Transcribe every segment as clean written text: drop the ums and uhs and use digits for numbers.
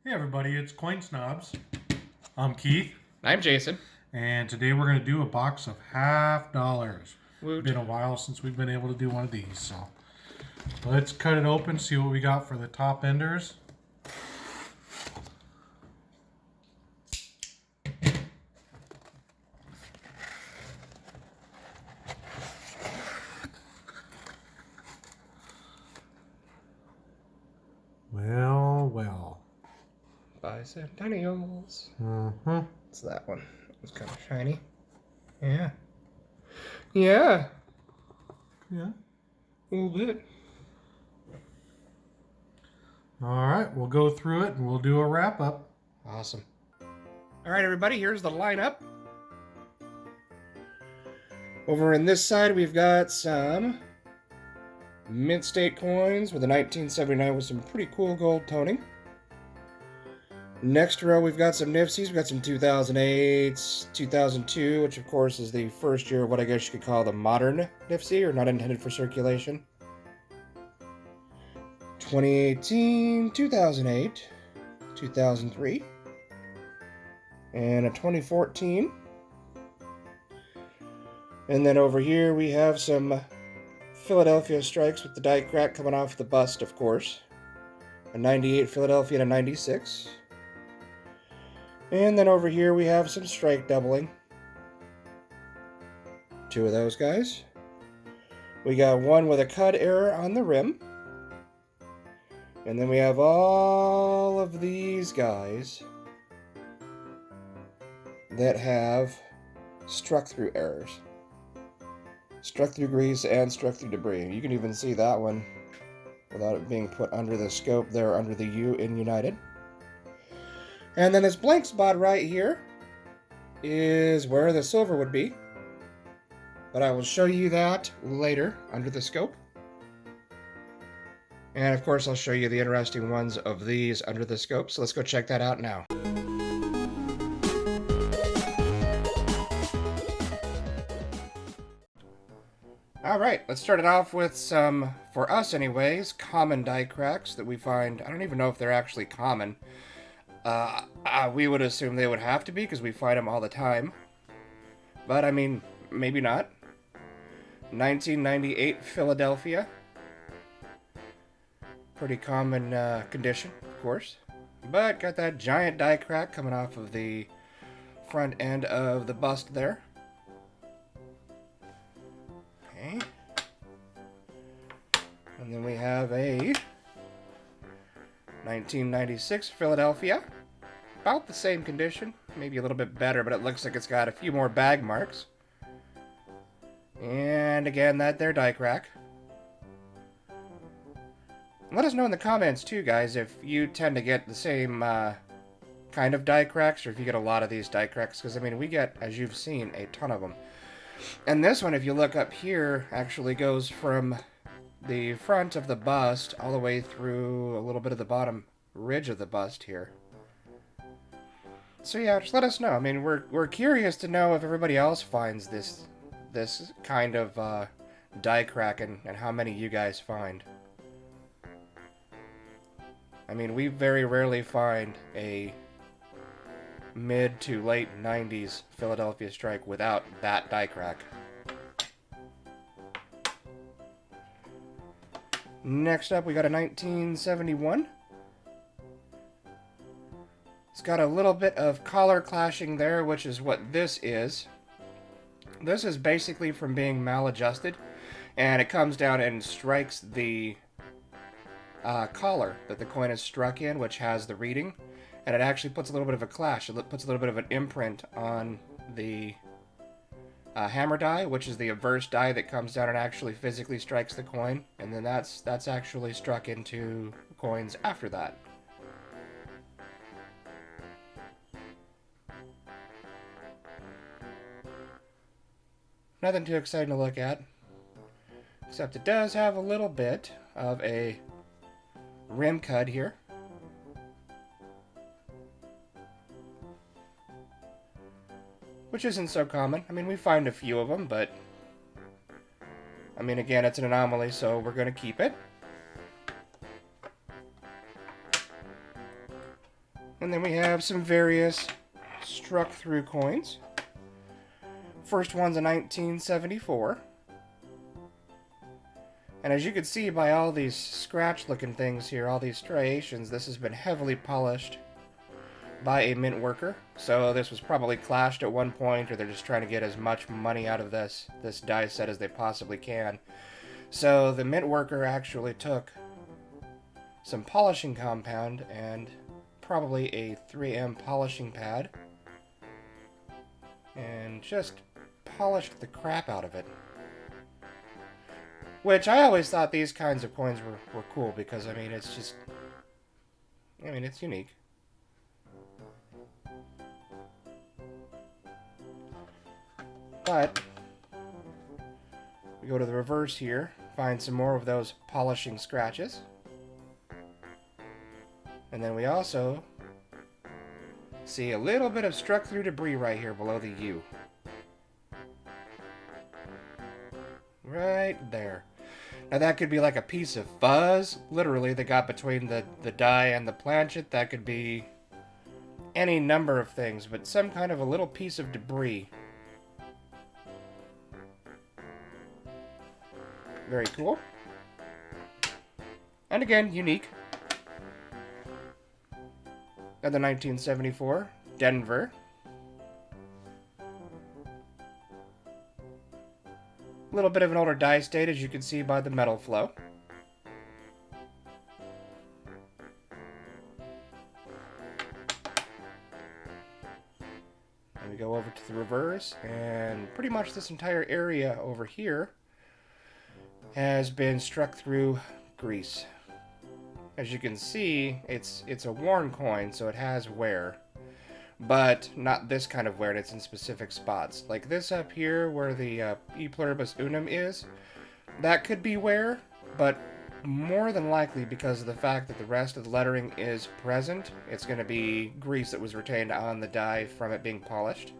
Hey everybody, it's Coin Snobz. I'm Keith, I'm Jason. and today we're going to do a box of $50. Woot. Been a while since we've been able to do one of these, so let's cut it open, see what we got for the top enders. Well. Bicentennials. Mm-hmm. It's that one. It's kind of shiny. Yeah. Yeah. Yeah. A little bit. All right, we'll go through it and we'll do a wrap up. Awesome. All right, everybody, here's the lineup. Over in this side, we've got some mint state coins with a 1979 with some pretty cool gold toning. Next row, we've got some NIFCs. We've got some 2008s, 2002, which of course is the first year of what I guess you could call the modern NIFC, or not intended for circulation. 2018, 2008, 2003, and a 2014. And then over here we have some Philadelphia strikes with the die crack coming off the bust, of course. A 98 Philadelphia and a 96. And then over here we have some strike doubling. Two of those guys. We got one with a cut error on the rim. And then we have all of these guys that have struck through errors. Struck through grease and struck through debris. You can even see that one without it being put under the scope there under the U in United. And then this blank spot right here is where the silver would be. But I will show you that later under the scope. And of course I'll show you the interesting ones of these under the scope. So let's go check that out now. Alright, let's start it off with some, for us anyways, common die cracks that we find. I don't even know if they're actually common. We would assume they would have to be because we find them all the time. But I mean, maybe not. 1998 Philadelphia. Pretty common condition, of course. But got that giant die crack coming off of the front end of the bust there. Okay. And then we have a 1996 Philadelphia. About the same condition, maybe a little bit better, but it looks like it's got a few more bag marks. And again, that there die crack. Let us know in the comments too, guys, if you tend to get the same kind of die cracks, or if you get a lot of these die cracks, because I mean, we get, as you've seen, a ton of them. And this one, if you look up here, actually goes from the front of the bust all the way through a little bit of the bottom ridge of the bust here. So yeah, just let us know. I mean, we're curious to know if everybody else finds this kind of die crack and how many you guys find. I mean, we very rarely find a mid to late 90s Philadelphia strike without that die crack. Next up, we got a 1971. It's got a little bit of collar clashing there, which is what this is. This is basically from being maladjusted, and it comes down and strikes the collar that the coin is struck in, which has the reading, and it actually puts a little bit of a clash. It puts a little bit of an imprint on the hammer die, which is the averse die that comes down and actually physically strikes the coin, and then that's actually struck into coins after that. Nothing too exciting to look at, except it does have a little bit of a rim cut here. Which isn't so common. I mean, we find a few of them, but I mean, again, it's an anomaly, so we're going to keep it. And then we have some various struck through coins. First one's a 1974. And as you can see by all these scratch looking things here, all these striations, this has been heavily polished by a mint worker. So this was probably clashed at one point, or they're just trying to get as much money out of this die set as they possibly can. So the mint worker actually took some polishing compound and probably a 3M polishing pad and just polished the crap out of it. Which I always thought these kinds of coins were cool because, I mean, it's just, I mean, it's unique. But we go to the reverse here, find some more of those polishing scratches. And then we also see a little bit of struck through debris right here below the U. Right there. Now that could be like a piece of fuzz, literally, that got between the die and the planchet. That could be any number of things, but some kind of a little piece of debris. Very cool. And again, unique. Another 1974, Denver. A little bit of an older die state, as you can see by the metal flow. And we go over to the reverse, and pretty much this entire area over here has been struck through grease. As you can see, it's a worn coin, so it has wear. But not this kind of wear, it's in specific spots. Like this up here, where the E pluribus unum is, that could be wear, but more than likely, because of the fact that the rest of the lettering is present, it's going to be grease that was retained on the die from it being polished.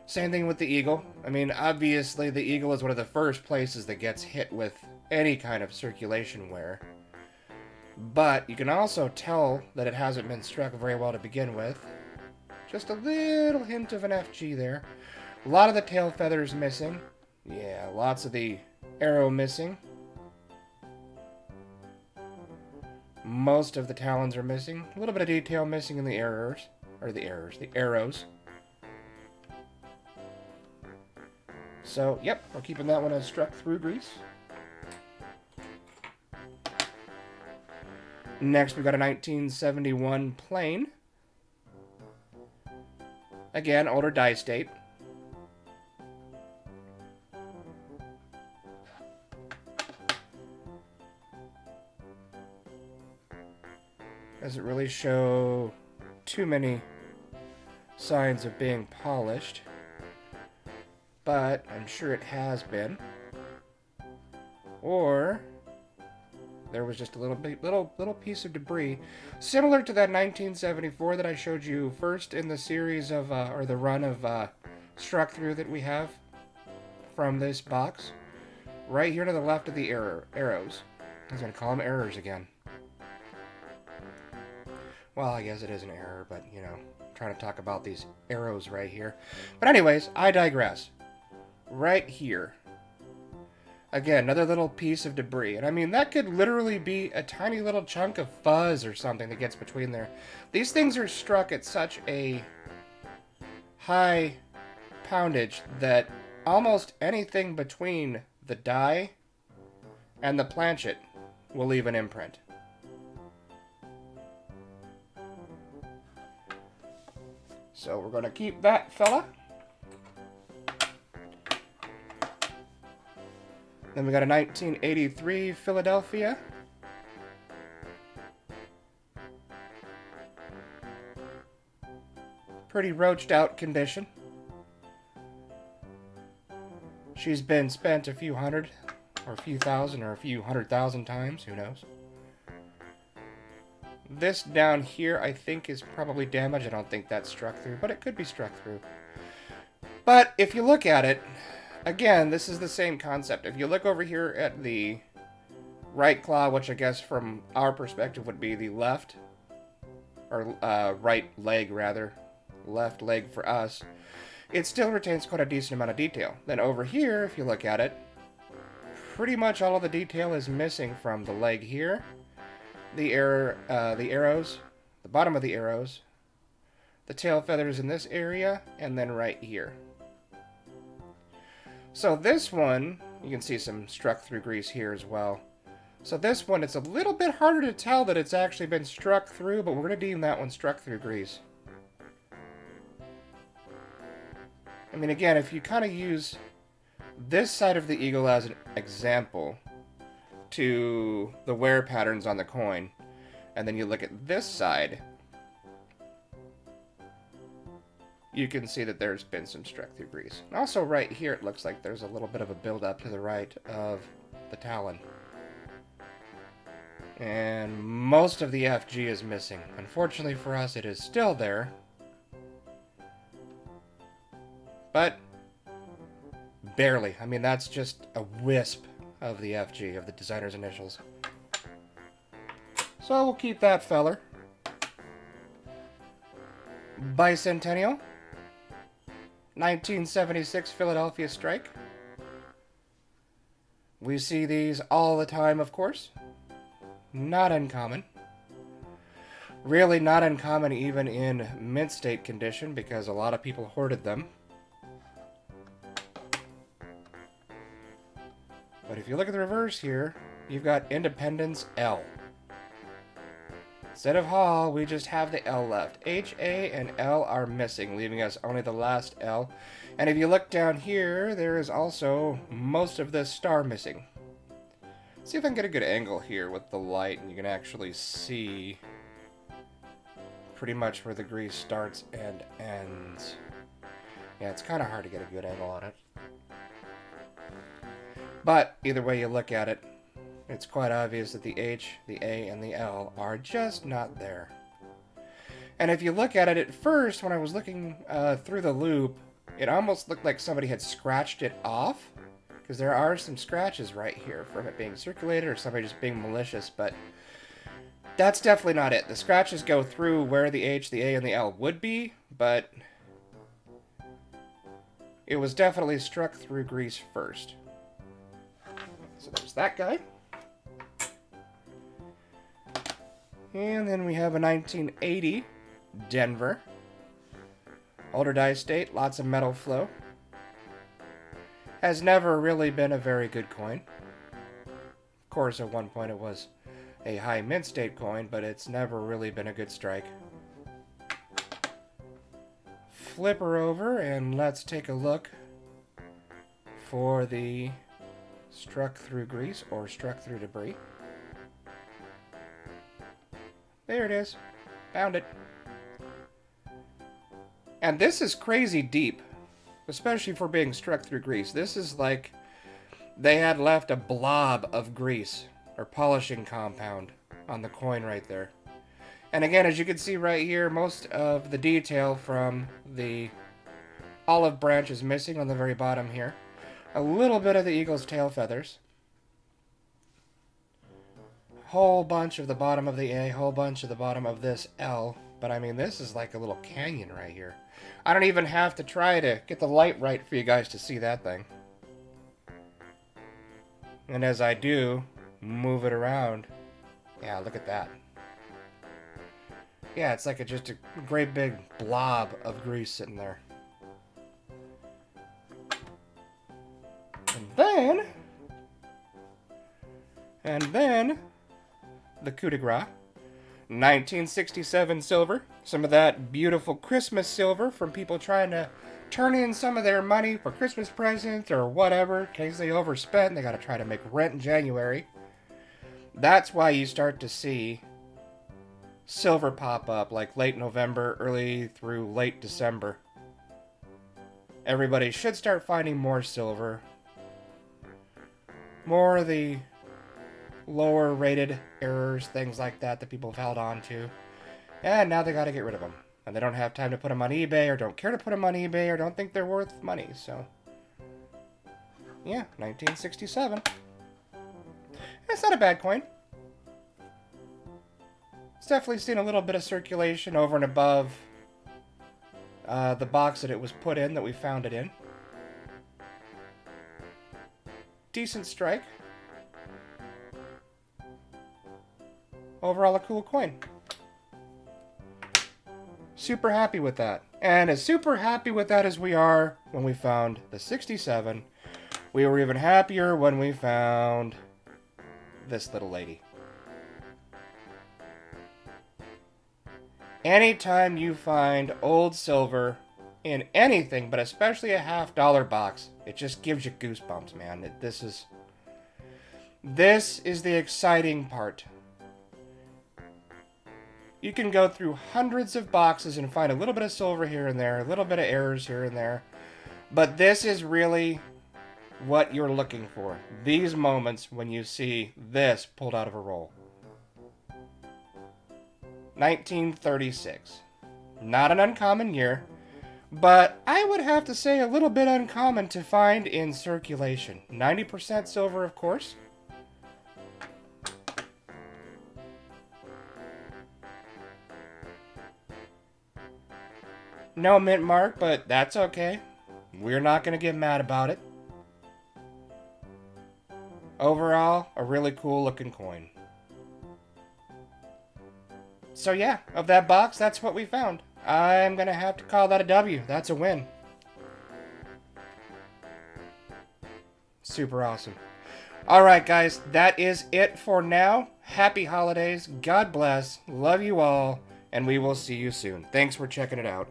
Same thing with the eagle. I mean, obviously the eagle is one of the first places that gets hit with any kind of circulation wear. But you can also tell that it hasn't been struck very well to begin with. Just a little hint of an FG there. A lot of the tail feathers missing. Yeah, lots of the arrow missing. Most of the talons are missing. A little bit of detail missing in the the arrows. So, yep, we're keeping that one as struck through grease. Next, we got a 1971 plain. Again, older die state. Doesn't really show too many signs of being polished, but I'm sure it has been. Or there was just a little piece of debris, similar to that 1974 that I showed you first in the series of, or the run of struck through that we have from this box. Right here to the left of the arrows. I was going to call them errors again. Well, I guess it is an error, but, you know, I'm trying to talk about these arrows right here. But anyways, I digress. Right here. Again, another little piece of debris. And I mean, that could literally be a tiny little chunk of fuzz or something that gets between there. These things are struck at such a high poundage that almost anything between the die and the planchet will leave an imprint. So we're going to keep that fella. Then we got a 1983 Philadelphia. Pretty roached out condition. She's been spent a few hundred, or a few thousand, or a few 100,000 times, who knows. This down here, I think, is probably damaged. I don't think that's struck through, but it could be struck through. But if you look at it, again, this is the same concept. If you look over here at the right claw, which I guess from our perspective would be the left, or right leg rather, left leg for us, it still retains quite a decent amount of detail. Then over here, if you look at it, pretty much all of the detail is missing from the leg here, the arrows, the bottom of the arrows, the tail feathers in this area, and then right here. So this one, you can see some struck through grease here as well. So this one, it's a little bit harder to tell that it's actually been struck through, but we're going to deem that one struck through grease. I mean, again, if you kind of use this side of the eagle as an example to the wear patterns on the coin, and then you look at this side, you can see that there's been some struck through grease. And also right here, it looks like there's a little bit of a build-up to the right of the talon. And most of the FG is missing. Unfortunately for us, it is still there. But barely. I mean, that's just a wisp of the FG, of the designer's initials. So we'll keep that feller. Bicentennial. 1976 Philadelphia Strike. We see these all the time, of course. Not uncommon. Really not uncommon even in mint state condition, because a lot of people hoarded them. But if you look at the reverse here, you've got Independence L. Instead of Hall, we just have the L left. H, A, and L are missing, leaving us only the last L. And if you look down here, there is also most of this star missing. See if I can get a good angle here with the light, and you can actually see pretty much where the grease starts and ends. Yeah, it's kind of hard to get a good angle on it. But either way you look at it, it's quite obvious that the H, the A, and the L are just not there. And if you look at it at first, when I was looking through the loop, it almost looked like somebody had scratched it off, because there are some scratches right here from it being circulated or somebody just being malicious, but that's definitely not it. The scratches go through where the H, the A, and the L would be, but it was definitely struck through grease first. So there's that guy. And then we have a 1980 Denver. Older die state, lots of metal flow. Has never really been a very good coin. Of course, at one point it was a high mint state coin, but it's never really been a good strike. Flip her over and let's take a look for the struck through grease or struck through debris. There it is. Found it. And this is crazy deep, especially for being struck through grease. This is like they had left a blob of grease or polishing compound on the coin right there. And again, as you can see right here, most of the detail from the olive branch is missing on the very bottom here. A little bit of the eagle's tail feathers. Whole bunch of the bottom of the A, whole bunch of the bottom of this L. But I mean, this is like a little canyon right here. I don't even have to try to get the light right for you guys to see that thing. And as I do, move it around. Yeah, look at that. Yeah, it's like just a great big blob of grease sitting there. And then, the coup de grace. 1967 silver. Some of that beautiful Christmas silver from people trying to turn in some of their money for Christmas presents or whatever, in case they overspent. They got to try to make rent in January. That's why you start to see silver pop up like late November, early through late December. Everybody should start finding more silver. More of the lower rated errors, things like that people have held on to. And now they got to get rid of them. And they don't have time to put them on eBay or don't care to put them on eBay or don't think they're worth money. So, yeah, 1967. It's not a bad coin. It's definitely seen a little bit of circulation over and above the box that it was put in, that we found it in. Decent strike. Overall, a cool coin. Super happy with that. And as super happy with that as we are when we found the 67, we were even happier when we found this little lady. Anytime you find old silver in anything, but especially a $50 box, it just gives you goosebumps, man. This is the exciting part. You can go through hundreds of boxes and find a little bit of silver here and there, a little bit of errors here and there, but this is really what you're looking for. These moments when you see this pulled out of a roll. 1936. Not an uncommon year, but I would have to say a little bit uncommon to find in circulation. 90% silver, of course. No mint mark, but that's okay. We're not going to get mad about it. Overall, a really cool looking coin. So yeah, of that box, that's what we found. I'm going to have to call that a W. That's a win. Super awesome. Alright guys, that is it for now. Happy holidays. God bless. Love you all. And we will see you soon. Thanks for checking it out.